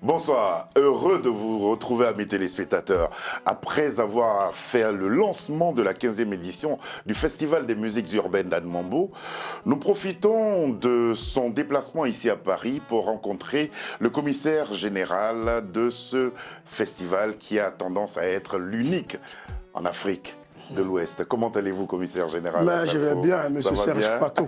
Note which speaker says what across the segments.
Speaker 1: Bonsoir, heureux de vous retrouver, amis téléspectateurs. Après avoir fait le lancement de la 15e édition du Festival des musiques urbaines d'Anne Mambo, nous profitons de son déplacement ici à Paris pour rencontrer le commissaire général de ce festival qui a tendance à être l'unique en Afrique de l'Ouest. Comment allez-vous, commissaire général?
Speaker 2: Je vais bien, monsieur Serge Fatou.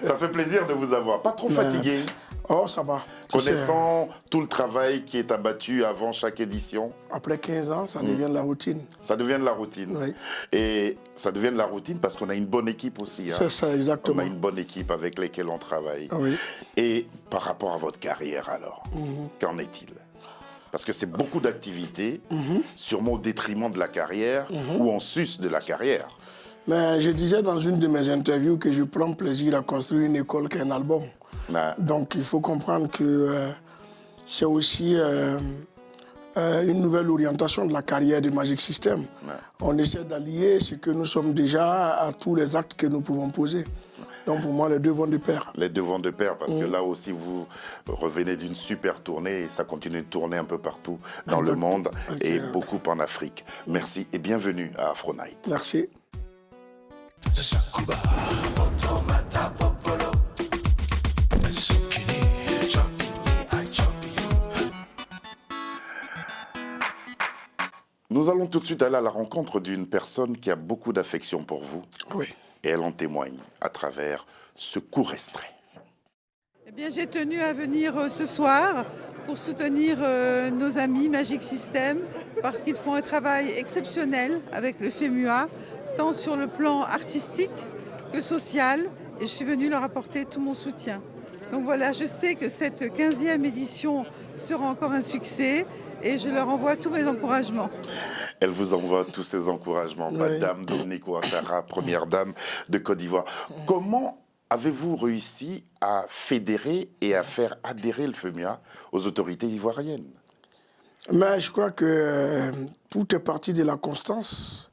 Speaker 1: Ça fait plaisir de vous avoir. Pas trop fatigué?
Speaker 2: Oh, ça va.
Speaker 1: Connaissant tout le travail qui est abattu avant chaque édition.
Speaker 2: Après 15 ans, ça devient de la routine.
Speaker 1: Ça devient de la routine.
Speaker 2: Oui.
Speaker 1: Et ça devient de la routine parce qu'on a une bonne équipe aussi.
Speaker 2: C'est ça, exactement.
Speaker 1: On a une bonne équipe avec laquelle on travaille.
Speaker 2: Oui.
Speaker 1: Et par rapport à votre carrière alors, qu'en est-il? Parce que c'est beaucoup d'activités, sûrement au détriment de la carrière ou en sus de la carrière.
Speaker 2: Mais je disais dans une de mes interviews que je prends plaisir à construire une école qu'un album. Donc il faut comprendre que c'est aussi une nouvelle orientation de la carrière de Magic System. On essaie d'allier ce que nous sommes déjà à tous les actes que nous pouvons poser. Donc pour moi, les deux vont de pair. Les deux vont de pair parce que là aussi, vous revenez d'une super tournée et ça continue de tourner un peu partout dans le monde et beaucoup en Afrique. Merci et bienvenue à Afro Night. Merci.
Speaker 1: Nous allons tout de suite aller à la rencontre d'une personne qui a beaucoup d'affection pour vous.
Speaker 2: Oui.
Speaker 1: Et elle en témoigne à travers ce court extrait.
Speaker 3: Eh bien, j'ai tenu à venir ce soir pour soutenir nos amis Magic System parce qu'ils font un travail exceptionnel avec le FEMUA, tant sur le plan artistique que social, et je suis venue leur apporter tout mon soutien. Donc voilà, je sais que cette 15e édition sera encore un succès et je leur envoie tous mes encouragements.
Speaker 1: Elle vous envoie tous ses encouragements, Madame Dominique Ouattara, première dame de Côte d'Ivoire. Comment avez-vous réussi à fédérer et à faire adhérer le FEMUA aux autorités ivoiriennes?
Speaker 2: Mais je crois que tout est parti de la constance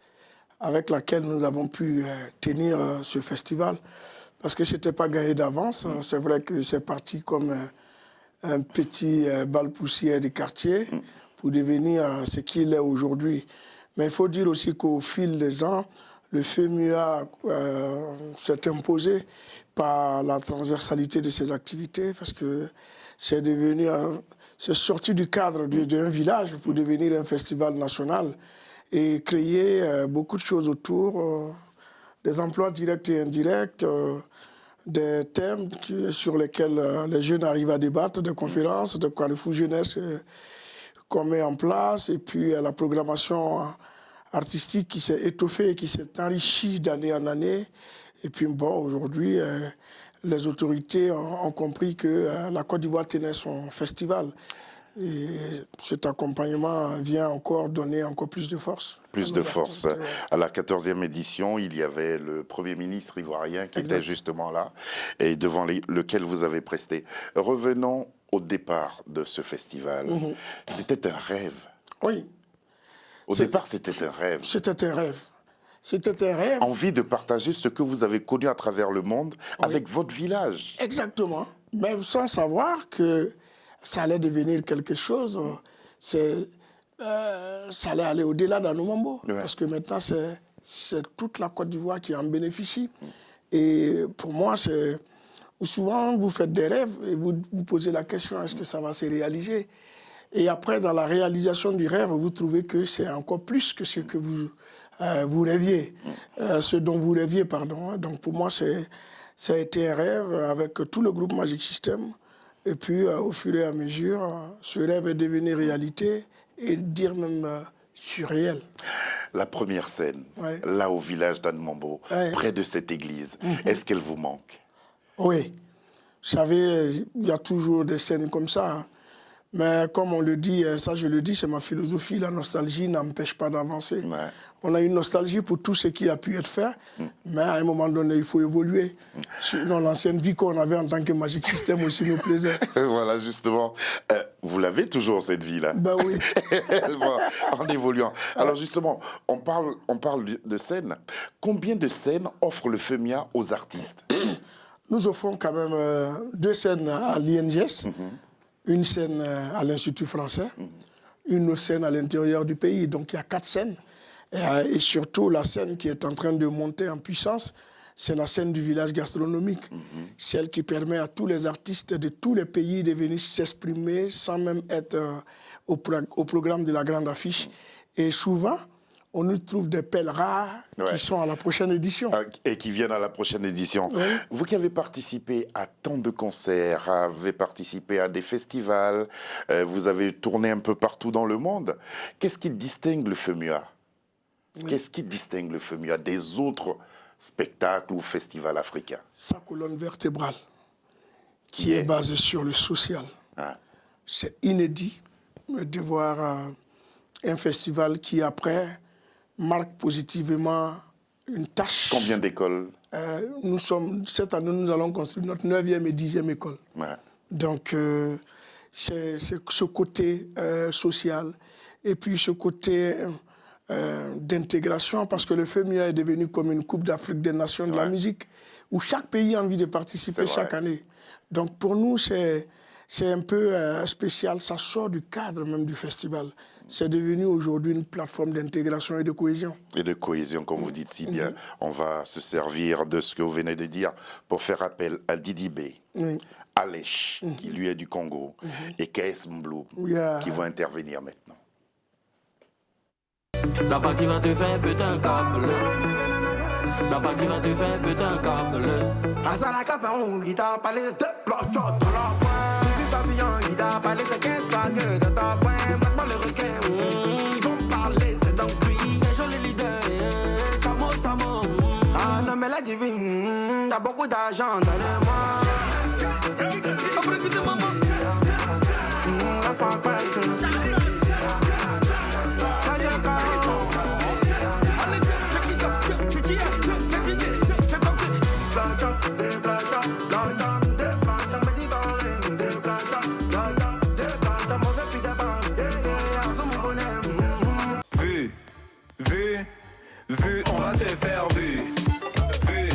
Speaker 2: avec laquelle nous avons pu tenir ce festival. Parce que ce n'était pas gagné d'avance. C'est vrai que c'est parti comme un petit bal poussière du quartier pour devenir ce qu'il est aujourd'hui. Mais il faut dire aussi qu'au fil des ans, le FEMUA s'est imposé par la transversalité de ses activités parce que c'est sorti du cadre d'un village pour devenir un festival national et créer beaucoup de choses autour, des emplois directs et indirects, des thèmes sur lesquels les jeunes arrivent à débattre, des conférences, de Carrefour Jeunesse qu'on met en place, et puis la programmation artistique qui s'est étoffée et qui s'est enrichie d'année en année. Et puis bon, aujourd'hui, les autorités ont compris que la Côte d'Ivoire tenait son festival. Et cet accompagnement vient encore donner encore plus de force.
Speaker 1: Plus de force. À la 14e édition, il y avait le Premier ministre ivoirien qui était justement là et devant lequel vous avez presté. Revenons au départ de ce festival. C'était un rêve.
Speaker 2: Oui.
Speaker 1: Au départ, c'était un rêve.
Speaker 2: C'était un rêve. C'était un rêve.
Speaker 1: Envie de partager ce que vous avez connu à travers le monde avec votre village.
Speaker 2: Exactement. Même sans savoir que ça allait devenir quelque chose, ça allait aller au-delà d'Anne Mambo. Parce que maintenant, c'est toute la Côte d'Ivoire qui en bénéficie. Et pour moi, souvent, vous faites des rêves et vous vous posez la question, est-ce que ça va se réaliser? Et après, dans la réalisation du rêve, vous trouvez que c'est encore plus que ce que vous rêviez, ce dont vous rêviez, pardon. Donc pour moi, ça a été un rêve avec tout le groupe Magic System. Et puis, au fur et à mesure, ce rêve est devenu réalité et dire même surréel.
Speaker 1: La première scène, là au village d'Anne Mambo, près de cette église, est-ce qu'elle vous manque?
Speaker 2: Oui. Vous savez, il y a toujours des scènes comme ça. Mais comme on le dit, ça je le dis, c'est ma philosophie, la nostalgie n'empêche pas d'avancer. On a une nostalgie pour tout ce qui a pu être fait, mais à un moment donné, il faut évoluer. Sinon, l'ancienne vie qu'on avait en tant que Magic System aussi nous plaisait.
Speaker 1: Voilà, justement. Vous l'avez toujours, cette vie-là?
Speaker 2: Ben oui.
Speaker 1: Elle va en évoluant. Alors justement, on parle de scènes. Combien de scènes offre le FEMIA aux artistes?
Speaker 2: Nous offrons quand même 2 scènes à l'INGS. une scène à l'Institut français, une autre scène à l'intérieur du pays. Donc il y a 4 scènes. Et surtout, la scène qui est en train de monter en puissance, c'est la scène du village gastronomique. Celle qui permet à tous les artistes de tous les pays de venir s'exprimer sans même être au programme de la grande affiche. Et souvent, on nous trouve des pèlerins qui sont à la prochaine édition.
Speaker 1: Et qui viennent à la prochaine édition.
Speaker 2: Oui.
Speaker 1: Vous qui avez participé à tant de concerts, avez participé à des festivals, vous avez tourné un peu partout dans le monde, qu'est-ce qui distingue le FEMUA? Qu'est-ce qui distingue le FEMUA des autres spectacles ou festivals africains?
Speaker 2: Sa colonne vertébrale, qui est basée sur le social. C'est inédit de voir un festival qui, après, marque positivement une tâche.
Speaker 1: Combien d'écoles?
Speaker 2: Cette année, nous allons construire notre 9e et 10e école. Donc, c'est ce côté social et puis ce côté d'intégration, parce que le FEMUA est devenu comme une Coupe d'Afrique des Nations de la musique, où chaque pays a envie de participer chaque année. Donc, pour nous, c'est un peu spécial. Ça sort du cadre même du festival. C'est devenu aujourd'hui une plateforme d'intégration et de cohésion.
Speaker 1: Et de cohésion, comme vous dites si bien. On va se servir de ce que vous venez de dire pour faire appel à Didi B, Alech, qui lui est du Congo, et KS Mbloum, qui vont intervenir maintenant.
Speaker 4: La partie va te faire péter un câble. La partie va te faire péter un câble. Azala Capon, il t'a parlé de blocs dans leur poing. J'ai papillon, il t'a parlé de 15 bagues dans ta poing. Maintenant les requins, ils vont parler, c'est dans le cuit. C'est joli leader, Samo, Samo. Ah non mais la divine, y'a beaucoup d'argent dans le mois. Après écoutez maman, laisse pas passer.
Speaker 5: Vu, on va se faire vu. Vu,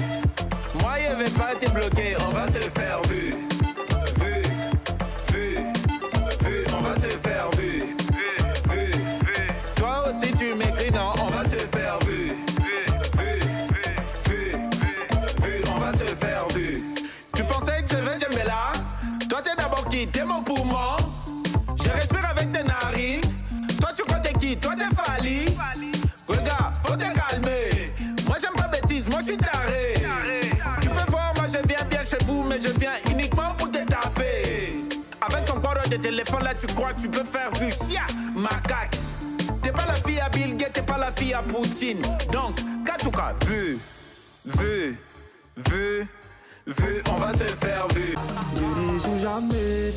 Speaker 5: moi je vais pas te bloquer, on va se faire vu. Vu, on va se faire vu. Vu, toi aussi tu m'écris, non, on va se faire vu. Vu, on va se faire vu. Tu pensais que je vais, j'aimais là. Toi t'es d'abord qui, t'es mon poumon. Je respire avec tes narines. Toi tu crois t'es qui, toi t'es Fali. Regarde, faut te calmer. Moi j'aime pas bêtise, moi je suis taré. Tu peux voir, moi je viens bien chez vous, mais je viens uniquement pour te taper. Avec ton corps de téléphone là, tu crois que tu peux faire vu. Sia, macaque. T'es pas la fille à Bill Gates, t'es pas la fille à Poutine. Donc, Katouka, vu, on va se faire vu.
Speaker 4: Je dis jamais,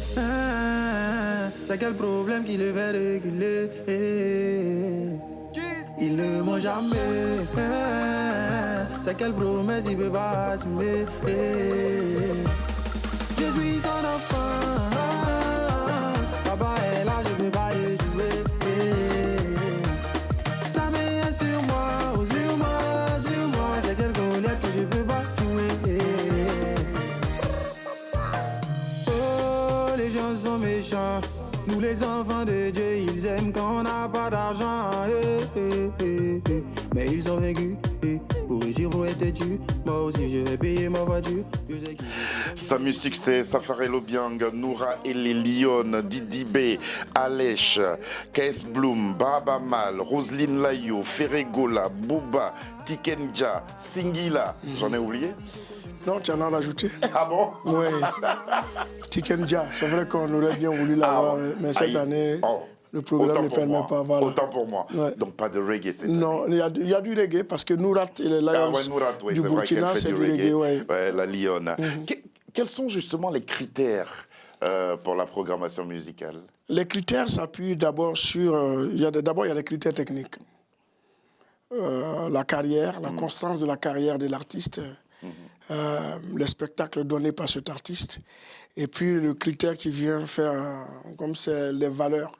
Speaker 4: c'est quel problème qui le fait réguler. Il ne ment jamais, c'est quelle promesse il peut pas assumer. Je suis son enfant, papa est là, je peux pas y jouer. Ça met sur moi, c'est quelle colère que je peux pas jouer. Oh, les gens sont méchants. Nous les enfants de Dieu, ils aiment quand on n'a pas d'argent. Mais ils ont vécu. Pour réussir, faut être têtu. Moi aussi, je vais payer ma voiture.
Speaker 1: Samu Succès, Safari Lobiang, Noura et les Lyon, Didi B, Alech, KS Mbloum, Baba Mal, Roselyne Layo, Ferregola, Bouba, Tikenja, Singila. J'en ai oublié?
Speaker 2: Non, tu en as rajouté.
Speaker 1: Ah bon?
Speaker 2: Oui. Tikenja, c'est vrai qu'on aurait bien voulu l'avoir, mais cette année, le programme ne permet pas. Voilà.
Speaker 1: Autant pour moi. Donc pas de reggae cette année.
Speaker 2: Non, il y a du reggae parce que Nourat et les Lions du Burkina, c'est du reggae.
Speaker 1: Ouais, la Lyon. Quels sont justement les critères pour la programmation musicale?
Speaker 2: Les critères s'appuient d'abord sur... il y a des critères techniques. La carrière, la constance de la carrière de l'artiste. Les spectacles donnés par cet artiste, et puis le critère qui vient faire, comme c'est les valeurs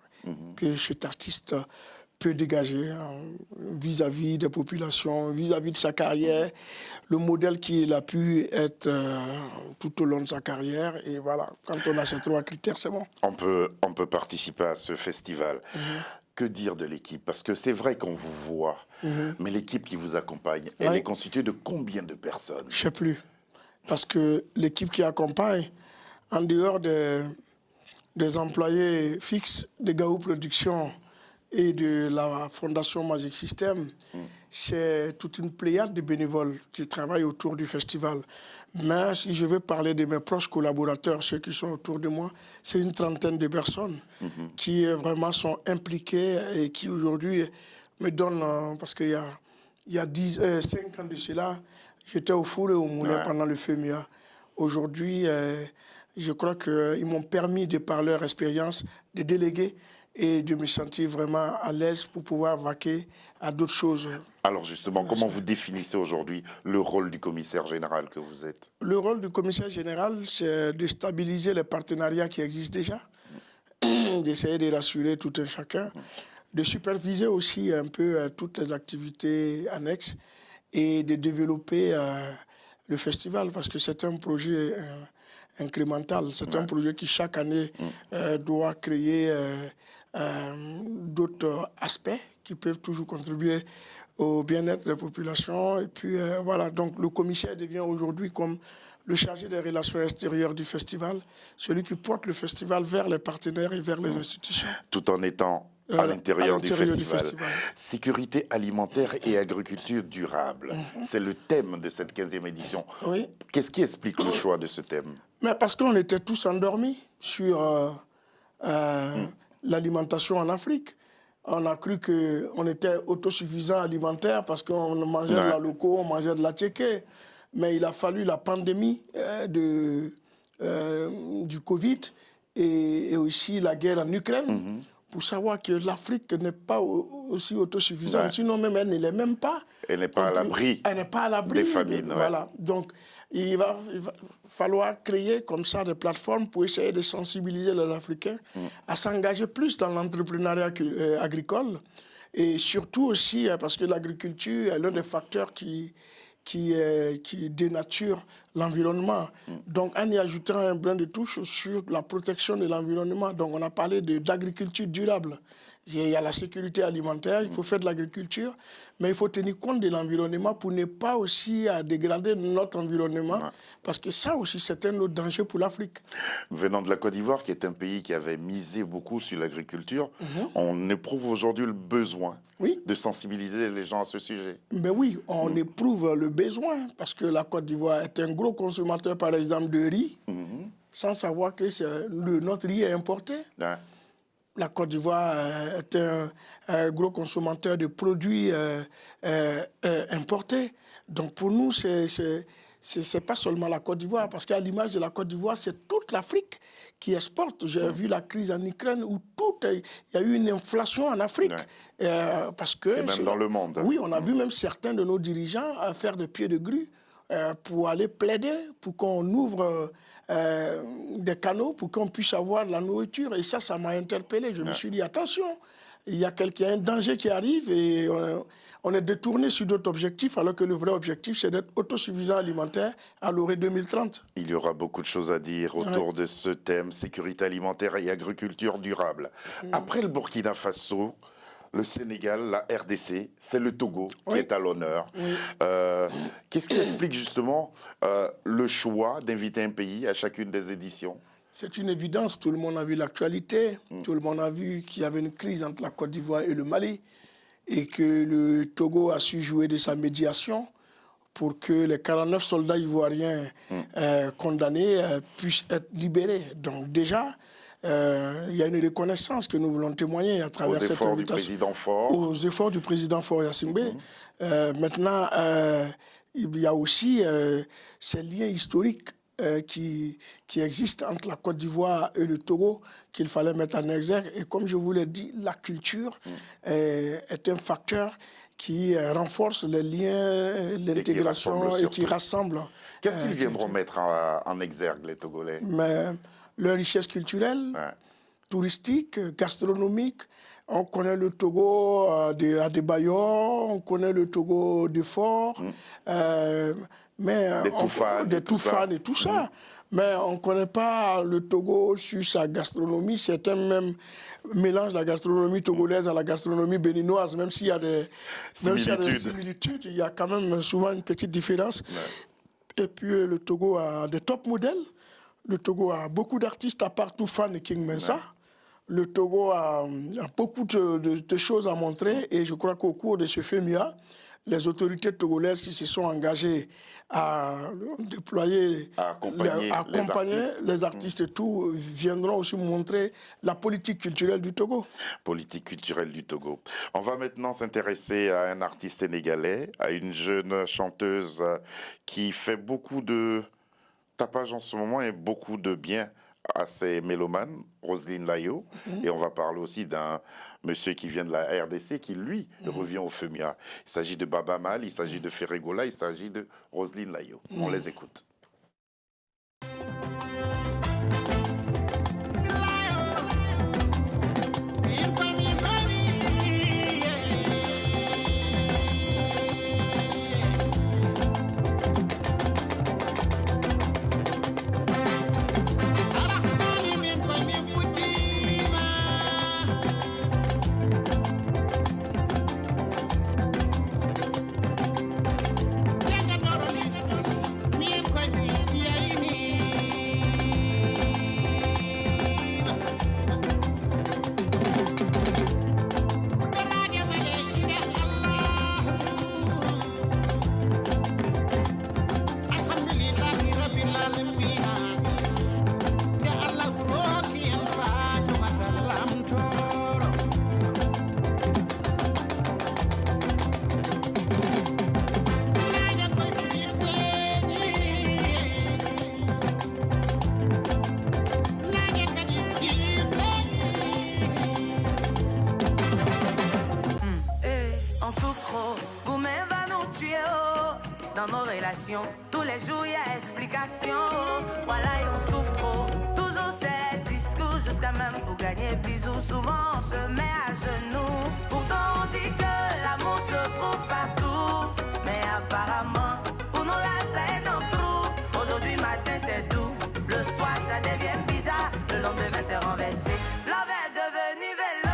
Speaker 2: que cet artiste peut dégager hein, vis-à-vis des populations, vis-à-vis de sa carrière, le modèle qu'il a pu être tout au long de sa carrière. Et voilà, quand on a ces 3 critères, c'est bon.
Speaker 1: On peut participer à ce festival. Que dire de l'équipe? Parce que c'est vrai qu'on vous voit, mais l'équipe qui vous accompagne, elle est constituée de combien de personnes?
Speaker 2: Je ne sais plus. Parce que l'équipe qui accompagne, en dehors des employés fixes de Gaou Productions et de la Fondation Magic System, c'est toute une pléiade de bénévoles qui travaillent autour du festival. Mais si je veux parler de mes proches collaborateurs, ceux qui sont autour de moi, c'est une trentaine de personnes qui vraiment sont impliquées et qui aujourd'hui me donnent, parce qu'il y a 5 ans de cela, j'étais au four et au moulin pendant le FEMUA. Aujourd'hui, je crois qu'ils m'ont permis, de par leur expérience, de déléguer et de me sentir vraiment à l'aise pour pouvoir vaquer à d'autres choses.
Speaker 1: Alors justement, comment vous définissez aujourd'hui le rôle du commissaire général que vous êtes?
Speaker 2: Le rôle du commissaire général, c'est de stabiliser les partenariats qui existent déjà, d'essayer de rassurer tout un chacun, de superviser aussi un peu toutes les activités annexes et de développer le festival, parce que c'est un projet incrémental. C'est un projet qui, chaque année, doit créer d'autres aspects qui peuvent toujours contribuer au bien-être des populations. Et puis, voilà, donc le commissaire devient aujourd'hui comme le chargé des relations extérieures du festival, celui qui porte le festival vers les partenaires et vers les institutions.
Speaker 1: Tout en étant à l'intérieur du festival. Sécurité alimentaire et agriculture durable. C'est le thème de cette 15e édition.
Speaker 2: Oui.
Speaker 1: Qu'est-ce qui explique le choix de ce thème?
Speaker 2: Mais parce qu'on était tous endormis sur l'alimentation en Afrique. On a cru qu'on était autosuffisant alimentaire parce qu'on mangeait de la loco, on mangeait de la tchéké. Mais il a fallu la pandémie du Covid et aussi la guerre en Ukraine pour savoir que l'Afrique n'est pas aussi autosuffisante. Sinon, même elle ne l'est même pas.
Speaker 1: Elle n'est pas à l'abri.
Speaker 2: Elle n'est pas à l'abri
Speaker 1: des famines.
Speaker 2: Voilà. Donc, il va falloir créer comme ça des plateformes pour essayer de sensibiliser les Africains à s'engager plus dans l'entrepreneuriat agricole. Et surtout aussi parce que l'agriculture est l'un des facteurs qui dénature l'environnement. Donc, en y ajoutant un brin de touche sur la protection de l'environnement. Donc, on a parlé d'agriculture durable. Il y a la sécurité alimentaire, il faut faire de l'agriculture, mais il faut tenir compte de l'environnement pour ne pas aussi dégrader notre environnement, parce que ça aussi, c'est un autre danger pour l'Afrique.
Speaker 1: Venant de la Côte d'Ivoire, qui est un pays qui avait misé beaucoup sur l'agriculture, on éprouve aujourd'hui le besoin de sensibiliser les gens à ce sujet.
Speaker 2: Ben oui, on éprouve le besoin, parce que la Côte d'Ivoire est un gros consommateur, par exemple, de riz, sans savoir que notre riz est importé. La Côte d'Ivoire est un gros consommateur de produits importés. Donc pour nous, c'est pas seulement la Côte d'Ivoire, parce qu'à l'image de la Côte d'Ivoire, c'est toute l'Afrique qui exporte. J'ai vu la crise en Ukraine où il y a eu une inflation en Afrique. Parce que,
Speaker 1: et même dans le monde.
Speaker 2: Oui, on a vu même certains de nos dirigeants faire des pieds de grue pour aller plaider, pour qu'on ouvre des canaux, pour qu'on puisse avoir de la nourriture. Et ça m'a interpellé. Je me suis dit, attention, il y a un danger qui arrive et on est détourné sur d'autres objectifs, alors que le vrai objectif, c'est d'être autosuffisant alimentaire à l'horizon 2030.
Speaker 1: Il y aura beaucoup de choses à dire autour de ce thème, sécurité alimentaire et agriculture durable. Après le Burkina Faso, le Sénégal, la RDC, c'est le Togo qui est à l'honneur. Qu'est-ce qui explique justement le choix d'inviter un pays à chacune des éditions?
Speaker 2: C'est une évidence, tout le monde a vu l'actualité, tout le monde a vu qu'il y avait une crise entre la Côte d'Ivoire et le Mali et que le Togo a su jouer de sa médiation pour que les 49 soldats ivoiriens condamnés puissent être libérés. Donc déjà, il y a une reconnaissance que nous voulons témoigner à travers cette invitation.
Speaker 1: Aux efforts du président Faure.
Speaker 2: Aux efforts du président Faure Yassimbe. Maintenant, il y a aussi ces liens historiques qui existent entre la Côte d'Ivoire et le Togo qu'il fallait mettre en exergue. Et comme je vous l'ai dit, la culture est un facteur qui renforce les liens, l'intégration et qui rassemble.
Speaker 1: Qu'est-ce qu'ils viendront mettre en exergue, les Togolais?
Speaker 2: Mais leur richesse culturelle, touristique, gastronomique. On connaît le Togo de Adebayor, on connaît le Togo de Fort, mais
Speaker 1: des Toufan
Speaker 2: et tout ça. Mais on ne connaît pas le Togo sur sa gastronomie. C'est un même mélange de la gastronomie togolaise à la gastronomie béninoise, même s'il y a des similitudes, il y a quand même souvent une petite différence. Ouais. Et puis le Togo a des top modèles. Le Togo a beaucoup d'artistes à part Toufan et King Mensa. Ouais. Le Togo a beaucoup de choses à montrer et je crois qu'au cours de ce FEMUA, les autorités togolaises qui se sont engagées à déployer,
Speaker 1: à accompagner
Speaker 2: les artistes et tout, viendront aussi montrer la politique culturelle du Togo.
Speaker 1: Politique culturelle du Togo. On va maintenant s'intéresser à un artiste sénégalais, à une jeune chanteuse qui fait beaucoup de tapage en ce moment et beaucoup de bien à ses mélomanes, Roselyne Layo. Et on va parler aussi d'un monsieur qui vient de la RDC, qui lui revient au FEMUA. Il s'agit de Baba Mal, il s'agit de Ferregola, il s'agit de Roselyne Layo. On les écoute.
Speaker 6: Dans nos relations, tous les jours y a explication. Voilà, et on souffre trop. Toujours ces discours, jusqu'à même pour gagner bisous. Souvent on se met à genoux. Pourtant on dit que l'amour se trouve partout. Mais apparemment, pour nous là, ça est dans le trou. Aujourd'hui matin c'est doux, le soir ça devient bizarre. Le lendemain c'est renversé. Love est devenu vélo.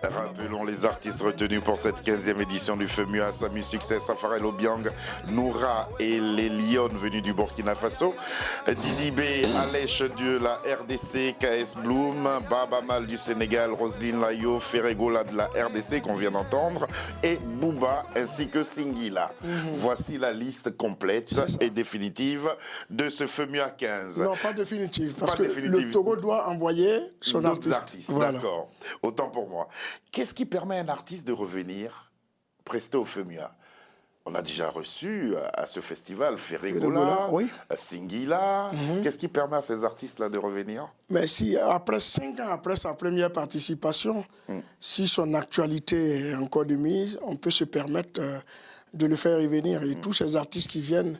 Speaker 1: Rappelons les artistes retenus pour cette 15e édition du FEMUA. Samy Succès, Safarel Obiang, Noura et les Lions venus du Burkina Faso. Didi B, Alèche de la RDC, KS Bloom, Baba Mal du Sénégal, Roselyne Layo, Ferregola de la RDC qu'on vient d'entendre et Bouba ainsi que Singila. Voici la liste complète et définitive de ce FEMUA 15.
Speaker 2: Non, pas définitive, parce que le Togo doit envoyer son
Speaker 1: artiste.
Speaker 2: Voilà.
Speaker 1: D'accord, autant pour moi. Qu'est-ce qui permet à un artiste de revenir prester au FEMUA? On a déjà reçu à ce festival
Speaker 2: Ferregola,
Speaker 1: Ferregola,
Speaker 2: oui.
Speaker 1: Singila. Qu'est-ce qui permet à ces artistes-là de revenir?
Speaker 2: Mais si, après 5 ans après sa première participation, si son actualité est encore de mise, on peut se permettre de le faire revenir. Et tous ces artistes qui viennent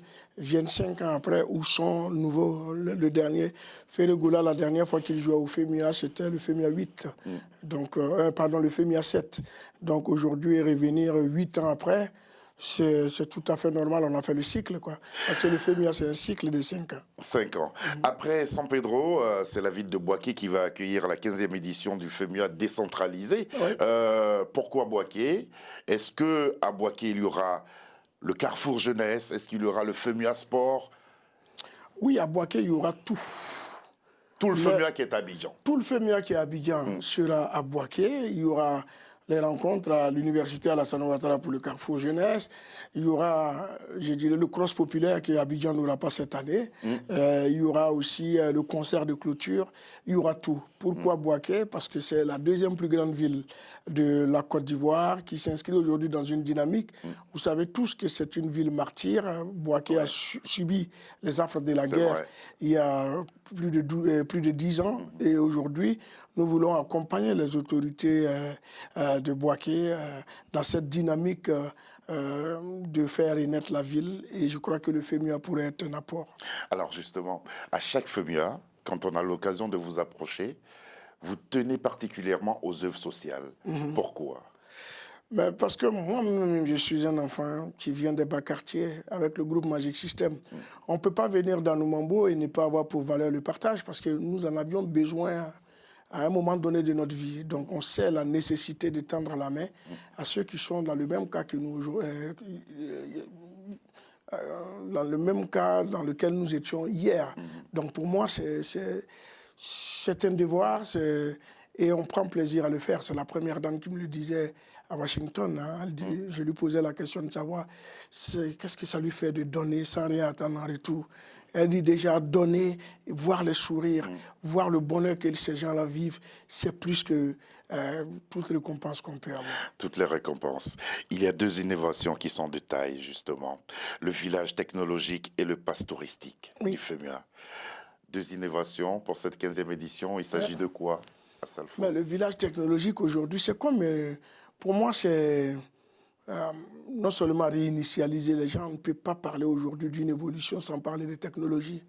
Speaker 2: 5 ans après ou sont nouveaux. Le dernier, Ferregola, la dernière fois qu'il jouait au FEMUA, c'était le FEMUA 8. Donc, pardon, le FEMUA 7. Donc aujourd'hui, revenir 8 ans après, c'est tout à fait normal, on a fait le cycle, quoi. Parce que le FEMUA, c'est un cycle de 5 ans.
Speaker 1: 5 ans. Après San Pedro, c'est la ville de Boaké qui va accueillir la 15e édition du FEMUA décentralisé.
Speaker 2: Oui.
Speaker 1: Pourquoi Boaké? Est-ce qu'à Boaké, il y aura le Carrefour Jeunesse? Est-ce qu'il y aura le FEMUA Sport?
Speaker 2: Oui, à Boaké, il y aura tout.
Speaker 1: Tout le FEMUA qui est à Abidjan.
Speaker 2: Tout le FEMUA qui est à Abidjan sera à Boaké. Il y aura les rencontres à l'université Alassane Ouattara pour le Carrefour Jeunesse. Il y aura, je dirais, le cross populaire qui Abidjan n'aura pas cette année. Il y aura aussi le concert de clôture. Il y aura tout. Pourquoi Boaké? Parce que c'est la deuxième plus grande ville de la Côte d'Ivoire qui s'inscrit aujourd'hui dans une dynamique. Vous savez tous que c'est une ville martyre. Boaké a subi les affres de la guerre
Speaker 1: vrai.
Speaker 2: il y a plus de 10 ans. Et aujourd'hui, nous voulons accompagner les autorités de Boaké dans cette dynamique de faire renaître la ville. Et je crois que le FEMUA pourrait être un apport.
Speaker 1: Alors justement, à chaque FEMUA, quand on a l'occasion de vous approcher, vous tenez particulièrement aux œuvres sociales. Pourquoi?
Speaker 2: Mais parce que moi-même, je suis un enfant qui vient des bas quartiers avec le groupe Magic System. On ne peut pas venir dans nos Mambo et ne pas avoir pour valeur le partage parce que nous en avions besoin à un moment donné de notre vie. Donc on sait la nécessité de tendre la main à ceux qui sont dans le même cas que nous, dans le même cas dans lequel nous étions hier. Donc pour moi, c'est un devoir et on prend plaisir à le faire. C'est la première dame qui me le disait à Washington. Hein. Je lui posais la question de savoir qu'est-ce que ça lui fait de donner sans rien attendre en retour. Elle dit déjà donner, voir les sourires, voir le bonheur que ces gens-là vivent, c'est plus que toutes les récompenses qu'on peut avoir.
Speaker 1: Toutes les récompenses. Il y a 2 innovations qui sont de taille, justement. Le village technologique et le pass touristique du FEMUA. 2 innovations pour cette 15e édition. Il s'agit de quoi, à Salfo?
Speaker 2: Mais le village technologique aujourd'hui, c'est comme... pour moi, c'est... non seulement réinitialiser les gens, on ne peut pas parler aujourd'hui d'une évolution sans parler de technologie.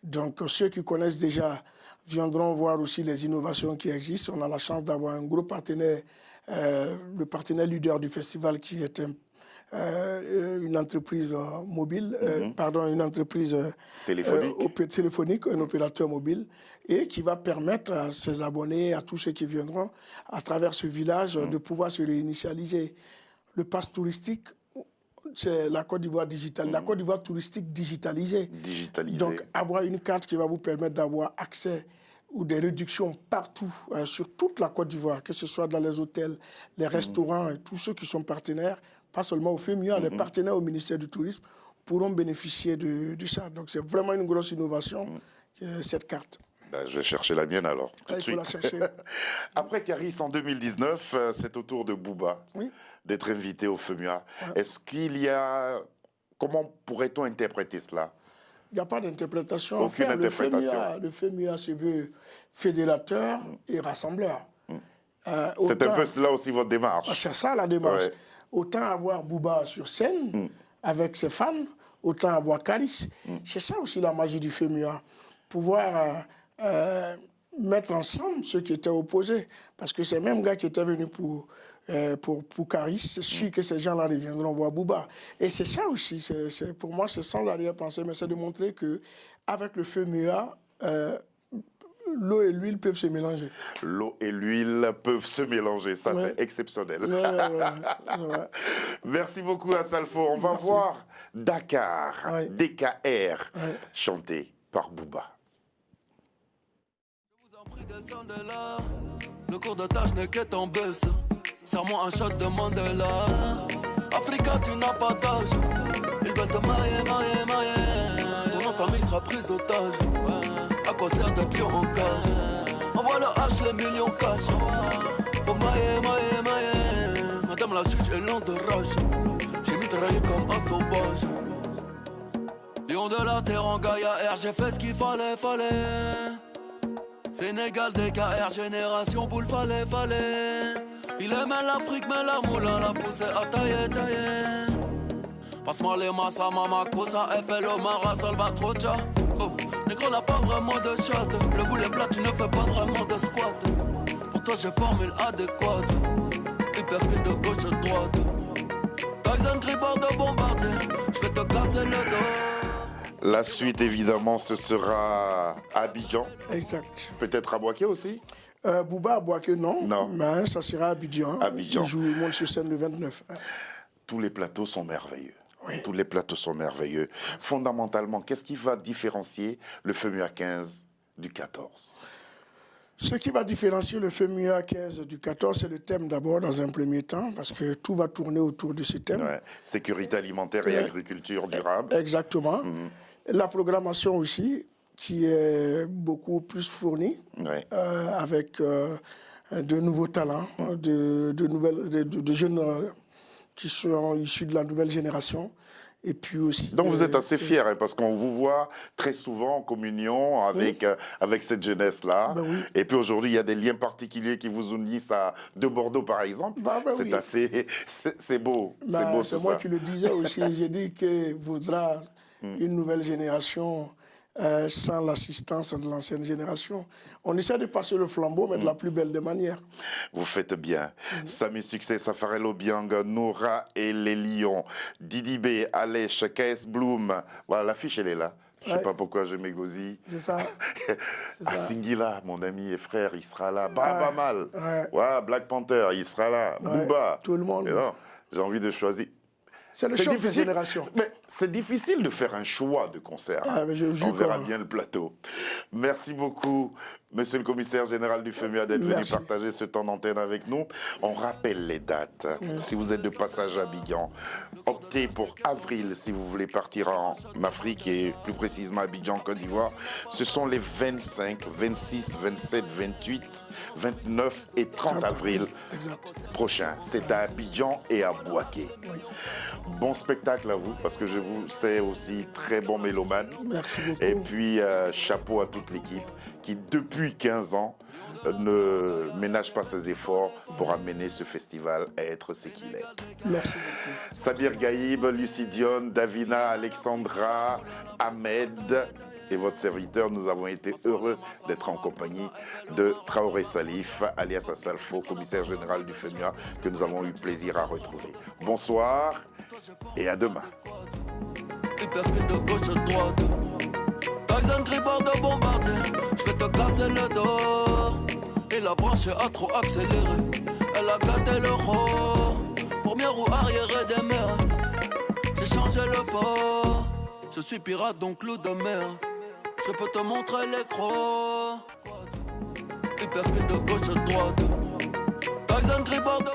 Speaker 2: Donc ceux qui connaissent déjà viendront voir aussi les innovations qui existent. On a la chance d'avoir un gros partenaire, le partenaire leader du festival qui est une entreprise mobile, une entreprise téléphonique, un opérateur mobile, et qui va permettre à ses abonnés, à tous ceux qui viendront à travers ce village de pouvoir se réinitialiser. Le pass touristique, c'est la Côte d'Ivoire digitale. La Côte d'Ivoire touristique digitalisée. Donc, avoir une carte qui va vous permettre d'avoir accès ou des réductions partout, sur toute la Côte d'Ivoire, que ce soit dans les hôtels, les restaurants et tous ceux qui sont partenaires, pas seulement au FEMUA, les partenaires au ministère du Tourisme pourront bénéficier de ça. Donc, c'est vraiment une grosse innovation, cette carte.
Speaker 1: Ben, je vais chercher la mienne alors, tout de
Speaker 2: Il faut la
Speaker 1: suite.
Speaker 2: chercher.
Speaker 1: Après Caris en 2019, c'est au tour de Booba d'être invité au FEMUA. Est-ce qu'il y a... Comment pourrait-on interpréter cela?
Speaker 2: Il n'y a pas d'interprétation.
Speaker 1: Aucune interprétation.
Speaker 2: Le FEMUA se veut fédérateur et rassembleur.
Speaker 1: C'est un peu cela aussi votre démarche.
Speaker 2: C'est ça la démarche.
Speaker 1: Ouais.
Speaker 2: Autant avoir Booba sur scène avec ses fans, autant avoir Caris. C'est ça aussi la magie du FEMUA. Pouvoir mettre ensemble ceux qui étaient opposés. Parce que ces mêmes gars qui étaient venus pour Caris, c'est sûr que ces gens-là reviendront voir Booba. Et c'est ça aussi, pour moi, c'est sans arrière-pensée, mais c'est de montrer qu'avec le FEMUA, l'eau et l'huile peuvent se mélanger.
Speaker 1: L'eau et l'huile peuvent se mélanger, ça c'est exceptionnel.
Speaker 2: Ouais.
Speaker 1: Merci beaucoup à Salfo. On va voir Dakar, DKR, chanté par Booba.
Speaker 7: Je vous en prie, descends de là. Le cours de tâche n'est que ton buzz. Serre-moi un shot de Mandela. Africa, tu n'as pas d'âge. Ils veulent te mailler. Ton nom de famille sera pris d'otage. À quoi sert d'être lion en cage? Envoie le H, les millions cash. Pour mailler. Madame la juge est lente de rage. J'ai mis me trahir comme un sauvage. Lion de la terre en Gaïa R, j'ai fait ce qu'il fallait. Sénégal, DKR, génération boule, fallait. Il aimait l'Afrique, mais la moulin l'a poussé à tailler. Passe-moi les massas, mama, cosa, FL, Omara, Salvatrocha. Oh, négro n'a pas vraiment de shot. Le boulet plat, tu ne fais pas vraiment de squat. Pour toi, j'ai formule adéquate. Hypercute de gauche à droite. Tyson Gribord de bombardier. Je vais te casser le dos.
Speaker 1: La suite, évidemment, ce sera à Abidjan.
Speaker 2: Exact.
Speaker 1: Peut-être à Bouaké aussi.
Speaker 2: Bouba à Bouaké, non.
Speaker 1: Non.
Speaker 2: Mais ça sera à Abidjan.
Speaker 1: Abidjan.
Speaker 2: Il monte sur scène le 29.
Speaker 1: Tous les plateaux sont merveilleux.
Speaker 2: Oui.
Speaker 1: Tous les plateaux sont merveilleux. Fondamentalement, qu'est-ce qui va différencier le FEMUA 15 du 14?
Speaker 2: Ce qui va différencier le FEMUA 15 du 14, c'est le thème d'abord, dans un premier temps, parce que tout va tourner autour de ce thème.
Speaker 1: Ouais. Sécurité alimentaire et agriculture durable.
Speaker 2: Exactement. La programmation aussi, qui est beaucoup plus fournie, avec de nouveaux talents, de jeunes qui sont issus de la nouvelle génération. Et puis aussi,
Speaker 1: donc vous êtes assez fiers, hein, parce qu'on vous voit très souvent en communion avec cette jeunesse-là.
Speaker 2: Ben oui.
Speaker 1: Et puis aujourd'hui, il y a des liens particuliers qui vous unissent à de Bordeaux, par exemple. C'est
Speaker 2: oui.
Speaker 1: assez... C'est beau. C'est beau tout ça.
Speaker 2: C'est moi qui le disais aussi. J'ai dit que voudra une nouvelle génération sans l'assistance de l'ancienne génération. On essaie de passer le flambeau, mais de la plus belle des manières.
Speaker 1: Vous faites bien. Samy Succès, Safarel Obiang, Noura et les Lions, Didi B, Alèche, KS Bloom. Voilà, l'affiche, elle est là. Je ne sais pas pourquoi je m'égosille.
Speaker 2: C'est ça.
Speaker 1: Asingila, mon ami et frère, il sera là. Baba Mal.
Speaker 2: Ouais.
Speaker 1: Black Panther, il sera là. Booba.
Speaker 2: Tout le monde.
Speaker 1: J'ai envie de choisir.
Speaker 2: C'est le choc des générations.
Speaker 1: Mais c'est difficile de faire un choix de concert. On verra bien le plateau. Merci beaucoup, monsieur le commissaire général du FEMUA, d'être venu partager ce temps d'antenne avec nous. On rappelle les dates. Si vous êtes de passage à Abidjan, optez pour avril si vous voulez partir en Afrique et plus précisément à Abidjan, Côte d'Ivoire. Ce sont les 25, 26, 27, 28, 29 et 30 avril prochains. C'est à Abidjan et à Bouaké. Bon spectacle à vous, parce que je vous sais aussi très bon mélomane.
Speaker 2: Merci beaucoup.
Speaker 1: Et puis, chapeau à toute l'équipe qui, depuis 15 ans, ne ménage pas ses efforts pour amener ce festival à être ce qu'il est.
Speaker 2: Merci beaucoup.
Speaker 1: Sabir Gaïb, Lucidion, Davina, Alexandra, Ahmed et votre serviteur, nous avons été heureux d'être en compagnie de Traoré Salif, alias Assalfo, commissaire général du FEMUA, que nous avons eu plaisir à retrouver. Bonsoir et à demain.
Speaker 7: Hypercute de gauche à droite. Tyson Gribord de bombardier. Je vais te casser le dos. Et la branche a trop accéléré. Elle a gâté le roi. Première roue arrière et des mers. J'ai changé le port. Je suis pirate donc loup de mer. Je peux te montrer les crocs. Hypercute de gauche à droite. Tyson Gribord de